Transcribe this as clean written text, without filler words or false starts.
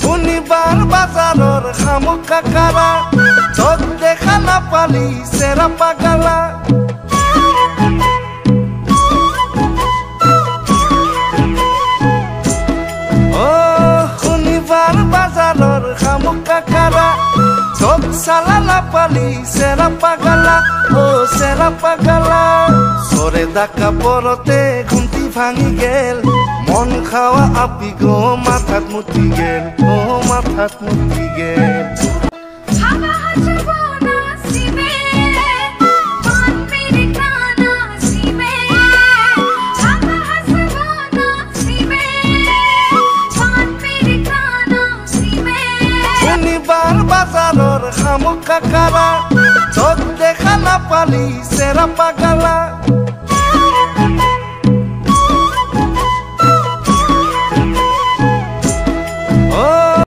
শনিবার বাজারর খামুকা কারা তোক দেখা না পালি সেরা পাগালা ও শনিবার বাজারর খামুকা কারা তোক সালা না পালি সেরা পাগালা ও সেরা পাগালা সরে ডাকা পরতে ঘুমটি ভাঙি গেল মন খাওয়া আপি গো মাথাত মুতি গেল ও মাথাত মুতি গেল শনিবার বাজারর খামুকা কারা তোক দেখা না পালি সেরা পাগালা